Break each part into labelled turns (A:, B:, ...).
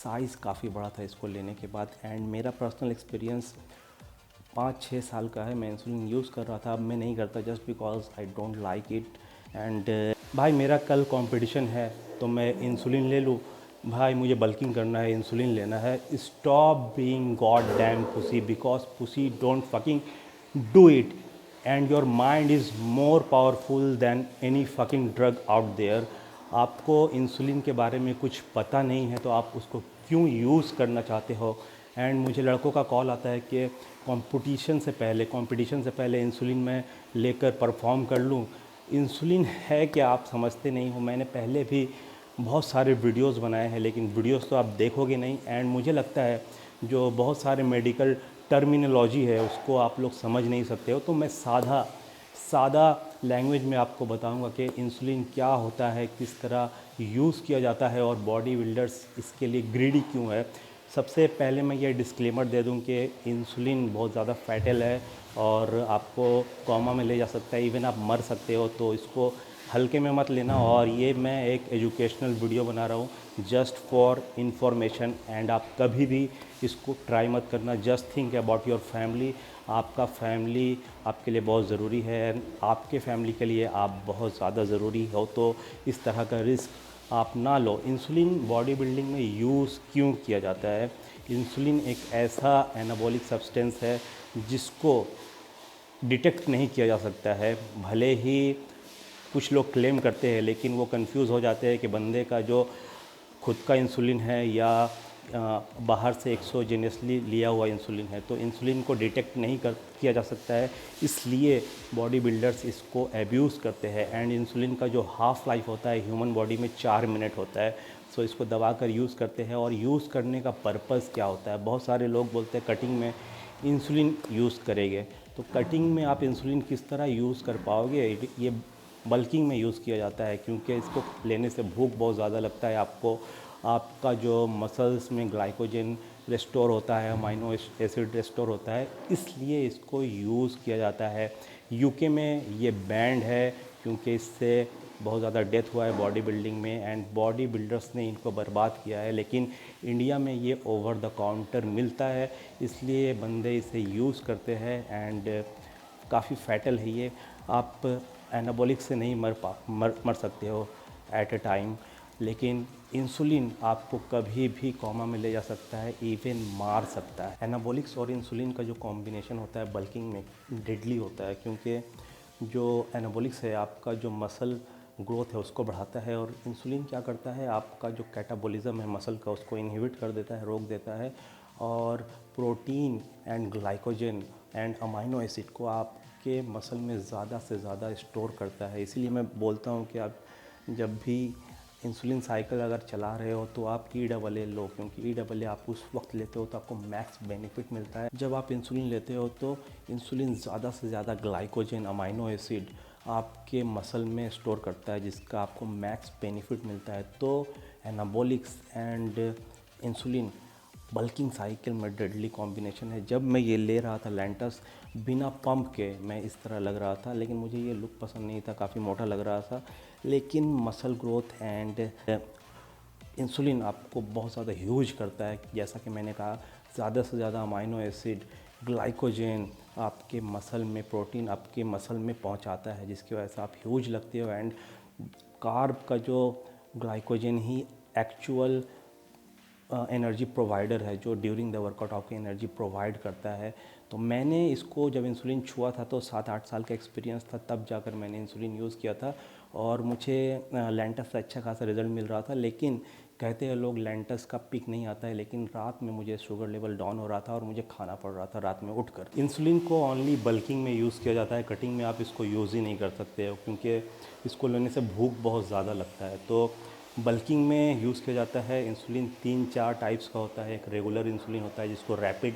A: Size काफ़ी बड़ा था इसको लेने के बाद। एंड मेरा पर्सनल एक्सपीरियंस 5-6 साल का है। मैं इंसुलिन यूज़ कर रहा था, अब मैं नहीं करता just because I don't like it. And भाई मेरा कल कंपटीशन है तो मैं इंसुलिन ले लूँ? भाई मुझे बल्किंग करना है, इंसुलिन लेना है। Stop being god damn pussy, because pussy don't fucking do it. And your mind is more powerful than any fucking drug out there. आपको इंसुलिन के बारे में कुछ पता नहीं है तो आप उसको क्यों यूज़ करना चाहते हो? एंड मुझे लड़कों का कॉल आता है कि कंपटीशन से पहले इंसुलिन मैं लेकर परफॉर्म कर लूँ। इंसुलिन है क्या आप समझते नहीं हो। मैंने पहले भी बहुत सारे वीडियोस बनाए हैं, लेकिन वीडियोस तो आप देखोगे नहीं। एंड मुझे लगता है जो बहुत सारे मेडिकल टर्मिनोलॉजी है उसको आप लोग समझ नहीं सकते हो, तो मैं सादा लैंग्वेज में आपको बताऊंगा कि इंसुलिन क्या होता है, किस तरह यूज़ किया जाता है और बॉडी बिल्डर्स इसके लिए ग्रीडी क्यों है। सबसे पहले मैं ये डिस्क्लेमर दे दूं कि इंसुलिन बहुत ज़्यादा फैटल है और आपको कोमा में ले जा सकता है, इवन आप मर सकते हो, तो इसको हल्के में मत लेना। और ये मैं एक एजुकेशनल वीडियो बना रहा हूँ जस्ट फॉर इंफॉर्मेशन। एंड आप कभी भी इसको ट्राई मत करना। Just think about your family. आपका फैमिली आपके लिए बहुत ज़रूरी है, आपके फैमिली के लिए आप बहुत ज़्यादा ज़रूरी हो, तो इस तरह का रिस्क आप ना लो। इंसुलिन बॉडी बिल्डिंग में यूज़ क्यों किया जाता है? इंसुलिन एक ऐसा एनाबॉलिक सब्सटेंस है जिसको डिटेक्ट नहीं किया जा सकता है। भले ही कुछ लोग क्लेम करते हैं, लेकिन वो कंफ्यूज हो जाते हैं कि बंदे का जो खुद का इंसुलिन है या बाहर से एक्सोजेनियसली लिया हुआ इंसुलिन है। तो इंसुलिन को डिटेक्ट नहीं किया जा सकता है, इसलिए बॉडी बिल्डर्स इसको एब्यूज़ करते हैं। एंड इंसुलिन का जो हाफ़ लाइफ होता है ह्यूमन बॉडी में 4 मिनट होता है। सो इसको दबा कर यूज़ करते हैं। और यूज़ करने का पर्पज़ क्या होता है? बहुत सारे लोग बोलते हैं कटिंग में इंसुलिन यूज़ करेंगे, तो कटिंग में आप इंसुलिन किस तरह यूज़ कर पाओगे? ये बल्किंग में यूज़ किया जाता है, क्योंकि इसको लेने से भूख बहुत ज़्यादा लगता है आपको। आपका जो मसल्स में ग्लाइकोजन रिस्टोर होता है, अमाइनो एसिड रिस्टोर होता है, इसलिए इसको यूज़ किया जाता है। यूके में ये बैंड है क्योंकि इससे बहुत ज़्यादा डेथ हुआ है बॉडी बिल्डिंग में, एंड बॉडी बिल्डर्स ने इनको बर्बाद किया है। लेकिन इंडिया में ये ओवर द काउंटर मिलता है, इसलिए बंदे इसे यूज़ करते हैं। एंड काफ़ी फैटल है ये। आप एनाबॉलिक से नहीं मर सकते हो एट ए टाइम, लेकिन इंसुलिन आपको कभी भी कोमा में ले जा सकता है, इवन मार सकता है। एनाबॉलिक्स और इंसुलिन का जो कॉम्बिनेशन होता है बल्किंग में डेडली होता है, क्योंकि जो एनाबॉलिक्स है आपका जो मसल ग्रोथ है उसको बढ़ाता है, और इंसुलिन क्या करता है आपका जो कैटाबॉलिज्म है मसल का उसको इनहिबिट कर देता है, रोक देता है, और protein and glycogen and amino acid को आपके मसल में ज़्यादा से ज़्यादा स्टोर करता है। इसीलिए मैं बोलता हूँ कि आप जब भी इंसुलिन साइकिल अगर चला रहे हो तो आप EAA लो, क्योंकि EAA आप उस वक्त लेते हो तो आपको मैक्स बेनिफिट मिलता है। जब आप इंसुलिन लेते हो तो इंसुलिन ज़्यादा से ज़्यादा ग्लाइकोजन अमाइनो एसिड आपके मसल में स्टोर करता है, जिसका आपको मैक्स बेनिफिट मिलता है। तो anabolics and insulin bulking cycle में डेडली कॉम्बिनेशन है। जब मैं ये ले रहा था लैंटस बिना पंप के, मैं इस तरह लग रहा था, लेकिन मुझे ये लुक पसंद नहीं था, काफ़ी मोटा लग रहा था। लेकिन मसल ग्रोथ एंड इंसुलिन आपको बहुत ज़्यादा ह्यूज करता है। जैसा कि मैंने कहा, ज़्यादा से ज़्यादा अमाइनो एसिड ग्लाइकोजन आपके मसल में, प्रोटीन आपके मसल में पहुंचाता है, जिसकी वजह से आप ह्यूज लगते हो। एंड कार्ब का जो ग्लाइकोजन ही एक्चुअल एनर्जी प्रोवाइडर है, जो ड्यूरिंग द वर्कआउट आपको एनर्जी प्रोवाइड करता है। तो मैंने इसको जब इंसुलिन छुआ था तो 7-8 साल का एक्सपीरियंस था, तब जाकर मैंने इंसुलिन यूज़ किया था, और मुझे लैंटस से अच्छा खासा रिज़ल्ट मिल रहा था। लेकिन कहते हैं लोग लैंटस का पिक नहीं आता है, लेकिन रात में मुझे शुगर लेवल डाउन हो रहा था और मुझे खाना पड़ रहा था रात में उठकर। इंसुलिन को ओनली बल्किंग में यूज़ किया जाता है, कटिंग में आप इसको यूज़ ही नहीं कर सकते हो, क्योंकि इसको लेने से भूख बहुत ज़्यादा लगता है। तो बल्किंग में यूज़ किया जाता है। इंसुलिन 3-4 टाइप्स का होता है। एक रेगुलर इंसुलिन होता है जिसको रैपिड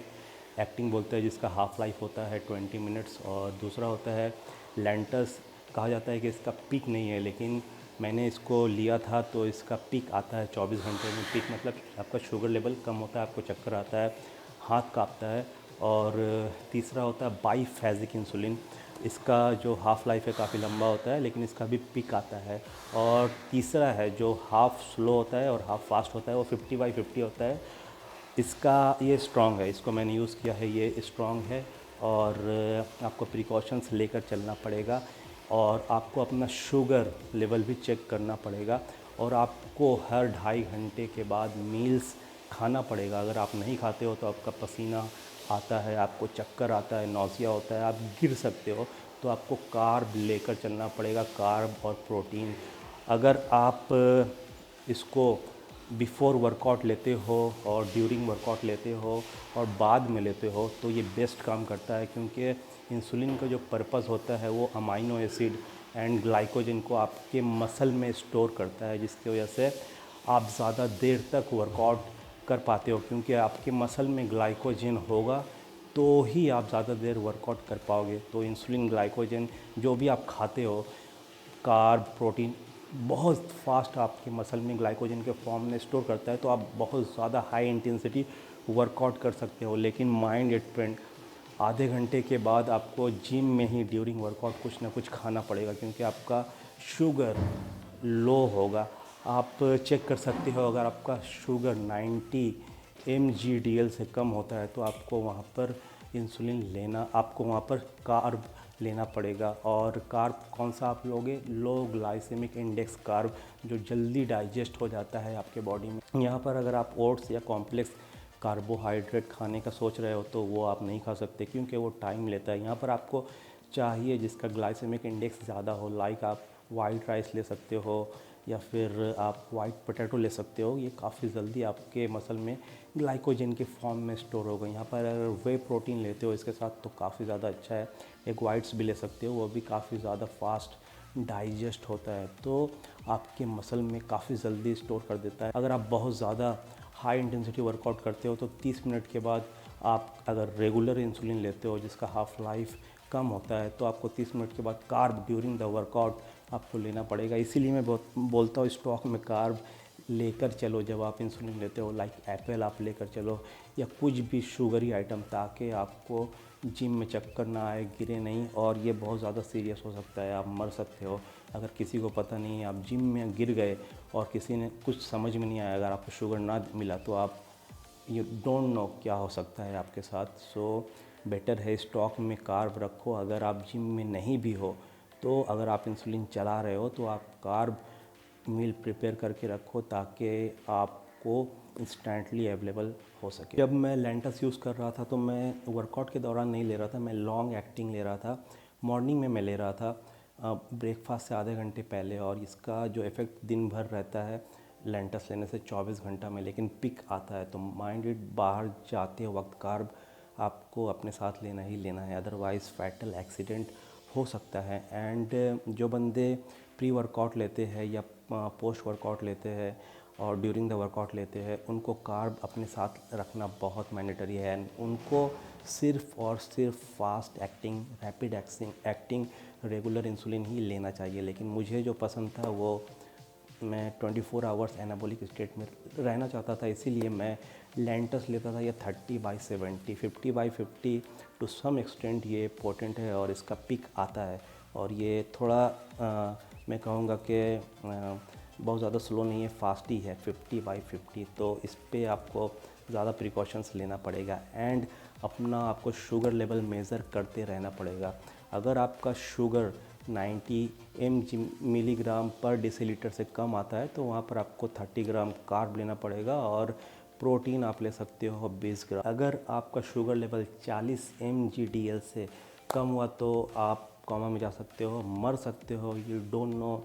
A: एक्टिंग बोलते हैं, जिसका हाफ लाइफ होता है 20 मिनट्स, और दूसरा होता है लैंटस। कहा जाता है कि इसका पीक नहीं है, लेकिन मैंने इसको लिया था तो इसका पीक आता है 24 घंटे में। पीक मतलब आपका शुगर लेवल कम होता है, आपको चक्कर आता है, हाथ कांपता है। और तीसरा होता है बाईफेजिक इंसुलिन। इसका जो हाफ़ लाइफ है काफ़ी लंबा होता है, लेकिन इसका भी पिक आता है। और तीसरा है जो हाफ़ स्लो होता है और हाफ़ फास्ट होता है, वो 50/50 होता है। इसका ये स्ट्रॉन्ग है, इसको मैंने यूज़ किया है, ये स्ट्रॉन्ग है। और आपको प्रिकॉशंस लेकर चलना पड़ेगा, और आपको अपना शुगर लेवल भी चेक करना पड़ेगा, और आपको हर 2.5 घंटे के बाद मील्स खाना पड़ेगा। अगर आप नहीं खाते हो तो आपका पसीना आता है, आपको चक्कर आता है, नौसिया होता है, आप गिर सकते हो। तो आपको कार्ब लेकर चलना पड़ेगा, कार्ब और प्रोटीन। अगर आप इसको बिफ़ोर वर्कआउट लेते हो और ड्यूरिंग वर्कआउट लेते हो और बाद में लेते हो तो ये बेस्ट काम करता है, क्योंकि इंसुलिन का जो पर्पस होता है वो अमाइनो एसिड एंड ग्लाइकोजन को आपके मसल में स्टोर करता है, जिसकी वजह से आप ज़्यादा देर तक वर्कआउट कर पाते हो। क्योंकि आपके मसल में ग्लाइकोजन होगा तो ही आप ज़्यादा देर वर्कआउट कर पाओगे। तो इंसुलिन, ग्लाइकोजन जो भी आप खाते हो, कार्ब, प्रोटीन, बहुत फास्ट आपके मसल में ग्लाइकोजन के फॉर्म में स्टोर करता है। तो आप बहुत ज़्यादा हाई इंटेंसिटी वर्कआउट कर सकते हो। लेकिन माइंड इट फ्रेंड, आधे घंटे के बाद आपको जिम में ही ड्यूरिंग वर्कआउट कुछ ना कुछ खाना पड़ेगा, क्योंकि आपका शुगर लो होगा। आप चेक कर सकते हो, अगर आपका शुगर 90 mgdl से कम होता है तो आपको वहाँ पर इंसुलिन लेना, आपको वहाँ पर कार्ब लेना पड़ेगा। और कार्ब कौन सा आप लोगे? लो ग्लाइसेमिक इंडेक्स कार्ब, जो जल्दी डाइजेस्ट हो जाता है आपके बॉडी में। यहाँ पर अगर आप ओट्स या कॉम्प्लेक्स कार्बोहाइड्रेट खाने का सोच रहे हो तो वो आप नहीं खा सकते, क्योंकि वो टाइम लेता है। यहाँ पर आपको चाहिए जिसका ग्लाइसेमिक इंडेक्स ज़्यादा हो, लाइक आप वाइट राइस ले सकते हो या फिर आप वाइट पोटैटो ले सकते हो। ये काफ़ी जल्दी आपके मसल में ग्लाइकोजन के फॉर्म में स्टोर होगा। यहाँ पर अगर वे प्रोटीन लेते हो इसके साथ तो काफ़ी ज़्यादा अच्छा है। एग वाइट्स भी ले सकते हो, वो भी काफ़ी ज़्यादा फास्ट डाइजेस्ट होता है, तो आपके मसल में काफ़ी जल्दी स्टोर कर देता है। अगर आप बहुत ज़्यादा हाई इंटेंसिटी वर्कआउट करते हो तो 30 मिनट के बाद आप अगर रेगुलर इंसुलिन लेते हो जिसका हाफ़ लाइफ कम होता है तो आपको 30 मिनट के बाद कार्ब ड्यूरिंग द वर्कआउट आपको लेना पड़ेगा। इसीलिए मैं बोलता हूँ स्टॉक में कार्ब लेकर चलो जब आप इंसुलिन लेते हो, लाइक एप्पल आप लेकर चलो या कुछ भी शुगरी आइटम, ताकि आपको जिम में चक्कर ना आए, गिरे नहीं। और ये बहुत ज़्यादा सीरियस हो सकता है, आप मर सकते हो अगर किसी को पता नहीं है, आप जिम में गिर गए और किसी ने कुछ समझ में नहीं आया, अगर आपको शुगर ना मिला तो आप यू डोंट नो क्या हो सकता है आपके साथ। सो बेटर है स्टॉक में कार्ब रखो। अगर आप जिम में नहीं भी हो तो अगर आप इंसुलिन चला रहे हो तो आप कार्ब मील प्रिपेयर करके रखो, ताकि आपको इंस्टेंटली अवेलेबल हो सके। जब मैं लेंटस यूज़ कर रहा था तो मैं वर्कआउट के दौरान नहीं ले रहा था, मैं लॉन्ग एक्टिंग ले रहा था। मॉर्निंग में मैं ले रहा था ब्रेकफास्ट से आधे घंटे पहले, और इसका जो इफ़ेक्ट दिन भर रहता है लेंटस लेने से 24 घंटा में, लेकिन पिक आता है। तो माइंड इट, बाहर जाते वक्त कार्ब आपको अपने साथ लेना ही लेना है, अदरवाइज़ फैटल एक्सीडेंट हो सकता है। एंड जो बंदे प्री वर्कआउट लेते हैं या पोस्ट वर्कआउट लेते हैं और ड्यूरिंग द वर्कआउट लेते हैं, उनको कार्ब अपने साथ रखना बहुत मैंडेटरी है। उनको सिर्फ़ और सिर्फ fast acting, rapid acting regular insulin ही लेना चाहिए। लेकिन मुझे जो पसंद था वो, मैं 24 आवर्स एनाबॉलिक स्टेट में रहना चाहता था, इसीलिए मैं लेंटस लेता था। ये 30/70, 50/50 टू सम एक्सटेंट ये पोटेंट है और इसका पिक आता है। और ये थोड़ा मैं कहूँगा कि बहुत ज़्यादा स्लो नहीं है, फास्ट ही है, 50/50। तो इस पे आपको ज़्यादा प्रिकॉशंस लेना पड़ेगा एंड अपना आपको शुगर लेवल मेज़र करते रहना पड़ेगा। अगर आपका शुगर 90 मिलीग्राम पर डेसीलीटर से कम आता है तो वहाँ पर आपको 30 ग्राम कार्ब लेना पड़ेगा, और प्रोटीन आप ले सकते हो 20 ग्राम। अगर आपका शुगर लेवल 40 mgdl से कम हुआ तो आप कोमा में जा सकते हो, मर सकते हो। You don't know,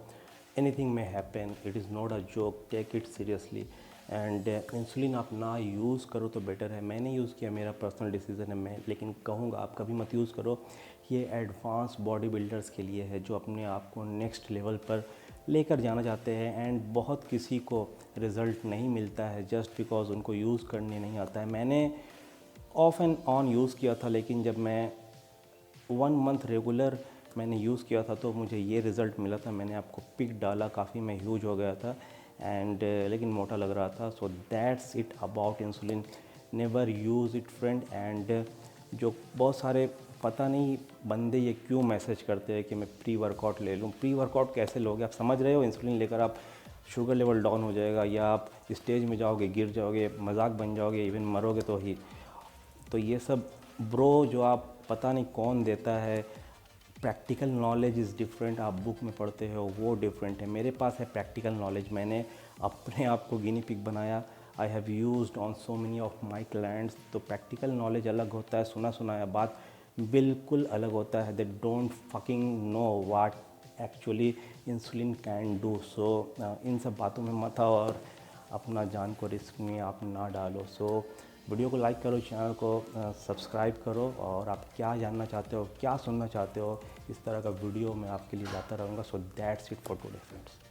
A: anything may happen, it is not a joke, take it seriously. And insulin आप ना यूज़ करो तो बेटर है। मैंने यूज़ किया, मेरा पर्सनल डिसीज़न है, मैं लेकिन कहूँगा आप कभी मत यूज़ करो। ये एडवांस बॉडी बिल्डर्स के लिए है जो अपने आप को नेक्स्ट लेवल पर लेकर जाना चाहते हैं। एंड बहुत किसी को रिज़ल्ट नहीं मिलता है जस्ट बिकॉज़ उनको यूज़ करने नहीं आता है। मैंने ऑफ एंड ऑन यूज़ किया था, लेकिन जब मैं 1 मंथ रेगुलर मैंने यूज़ किया था तो मुझे ये रिज़ल्ट मिला था। मैंने आपको पिक डाला, काफ़ी मैं ह्यूज हो गया था एंड लेकिन मोटा लग रहा था। So that's it about insulin, never use it friend. And जो बहुत सारे पता नहीं बंदे ये क्यों मैसेज करते हैं कि मैं प्री वर्कआउट ले लूँ। प्री वर्कआउट कैसे लोगे? आप समझ रहे हो, इंसुलिन लेकर आप शुगर लेवल डाउन हो जाएगा, या आप स्टेज में जाओगे, गिर जाओगे, मजाक बन जाओगे, इवन मरोगे तो ही। तो ये सब ब्रो जो आप पता नहीं कौन देता है। प्रैक्टिकल नॉलेज इज़ डिफरेंट, आप बुक में पढ़ते हो वो डिफरेंट है। मेरे पास है प्रैक्टिकल नॉलेज, मैंने अपने आप को गिनी पिग बनाया। I have used on so many of my clients. तो प्रैक्टिकल नॉलेज अलग होता है, सुना सुनाया बात बिल्कुल अलग होता है। They don't fucking know what actually insulin can do. So इन सब बातों में मत आओ और अपना जान को रिस्क में आप ना डालो। सो वीडियो को लाइक करो, चैनल को सब्सक्राइब करो, और आप क्या जानना चाहते हो, क्या सुनना चाहते हो, इस तरह का वीडियो मैं आपके लिए लाता रहूँगा। So that's it for today friends.